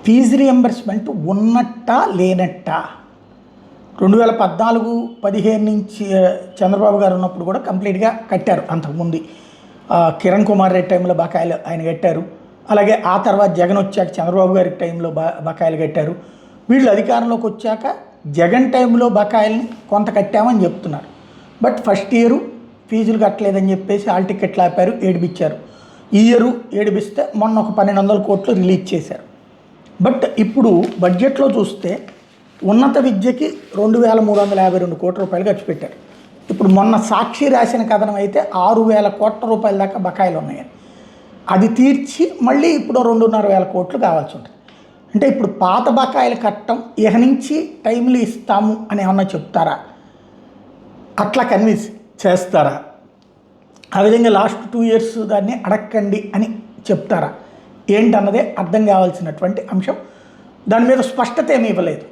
Fee reimbursement ఉన్నట్టా లేనట్టా 2014-15 నుంచి చంద్రబాబు గారు ఉన్నప్పుడు కూడా కంప్లీట్గా కట్టారు. అంతకుముందు కిరణ్ కుమార్ రెడ్డి టైంలో బకాయిలు ఆయన కట్టారు. అలాగే ఆ తర్వాత జగన్ వచ్చాక చంద్రబాబు గారి టైంలో బకాయిలు కట్టారు. వీళ్ళు అధికారంలోకి వచ్చాక జగన్ టైంలో బకాయిల్ని కొంత కట్టామని చెప్తున్నారు. బట్ ఫస్ట్ ఇయర్ ఫీజులు కట్టలేదని చెప్పేసి హాల్ టికెట్లు ఆపారు, ఏడిపించారు. ఈ ఇయర్ ఏడిపిస్తే మొన్న ఒక 1200 కోట్లు రిలీజ్ చేశారు. బట్ ఇప్పుడు బడ్జెట్లో చూస్తే ఉన్నత విద్యకి 2352 కోట్ల రూపాయలు ఖర్చు పెట్టారు. ఇప్పుడు మొన్న సాక్షి రాసిన కథనం అయితే 6000 కోట్ల రూపాయల దాకా బకాయిలు ఉన్నాయని, అది తీర్చి మళ్ళీ ఇప్పుడు 2500 కోట్లు కావాల్సి ఉంటుంది. అంటే ఇప్పుడు పాత బకాయిలు కట్టడం ఇక నుంచి టైంలు ఇస్తాము అని ఏమన్నా చెప్తారా, అట్లా కన్విన్స్ చేస్తారా, ఆ విధంగా లాస్ట్ 2 years దాన్ని అడక్కండి అని చెప్తారా ఏంటన్నదే అర్థం కావాల్సినటువంటి అంశం. దాని మీద స్పష్టత ఏమీ ఇవ్వలేదు.